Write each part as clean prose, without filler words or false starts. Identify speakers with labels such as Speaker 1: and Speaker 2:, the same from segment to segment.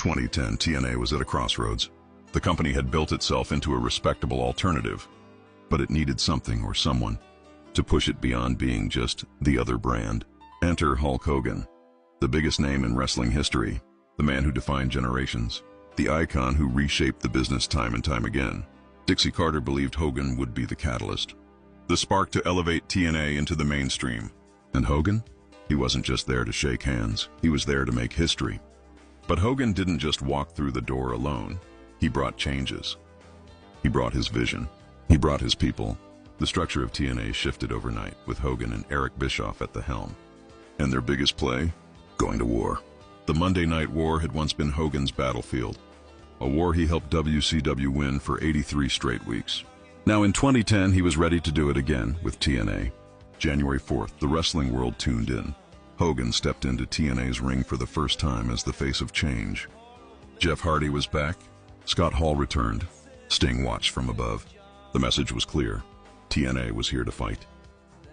Speaker 1: 2010, TNA was at a crossroads. The company had built itself into a respectable alternative, but it needed something or someone to push it beyond being just the other brand. Enter Hulk Hogan, the biggest name in wrestling history, the man who defined generations, the icon who reshaped the business time and time again. Dixie Carter believed Hogan would be the catalyst, the spark to elevate TNA into the mainstream. And Hogan? He wasn't just there to shake hands, he was there to make history. But Hogan didn't just walk through the door alone. He brought changes. He brought his vision. He brought his people. The structure of TNA shifted overnight, with Hogan and Eric Bischoff at the helm. And their biggest play? Going to war. The Monday Night War had once been Hogan's battlefield, a war he helped WCW win for 83 straight weeks. Now in 2010, he was ready to do it again with TNA. January 4th, the wrestling world tuned in. Hogan stepped into TNA's ring for the first time as the face of change. Jeff Hardy was back. Scott Hall returned. Sting watched from above. The message was clear. TNA was here to fight.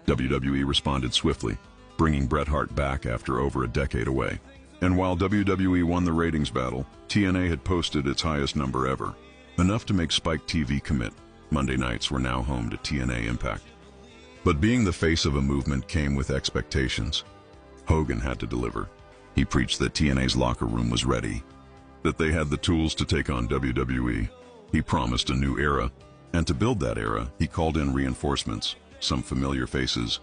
Speaker 1: WWE responded swiftly, bringing Bret Hart back after over a decade away. And while WWE won the ratings battle, TNA had posted its highest number ever, enough to make Spike TV commit. Monday nights were now home to TNA Impact. But being the face of a movement came with expectations. Hogan had to deliver. He preached that TNA's locker room was ready, that they had the tools to take on WWE. He promised a new era, and to build that era, he called in reinforcements, some familiar faces,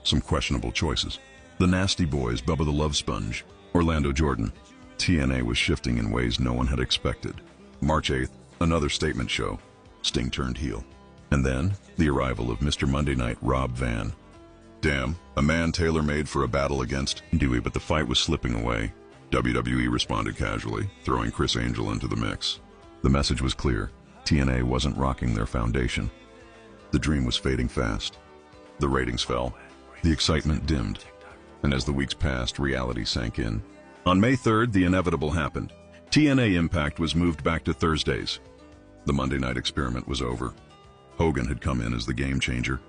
Speaker 1: some questionable choices. The Nasty Boys, Bubba the Love Sponge, Orlando Jordan. TNA was shifting in ways no one had expected. March 8th, another statement show. Sting turned heel. And then, the arrival of Mr. Monday Night, Rob Van. Damn, a man tailor-made for a battle against Dewey, but the fight was slipping away. WWE responded casually, throwing Chris Angel into the mix. The message was clear. TNA wasn't rocking their foundation. The dream was fading fast. The ratings fell. The excitement dimmed. And as the weeks passed, reality sank in. On May 3rd, the inevitable happened. TNA Impact was moved back to Thursdays. The Monday night experiment was over. Hogan had come in as the game changer,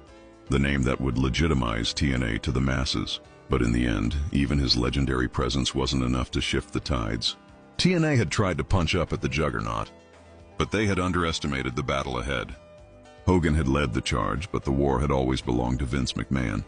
Speaker 1: the name that would legitimize TNA to the masses. But in the end, even his legendary presence wasn't enough to shift the tides. TNA had tried to punch up at the juggernaut, but they had underestimated the battle ahead. Hogan had led the charge, but the war had always belonged to Vince McMahon.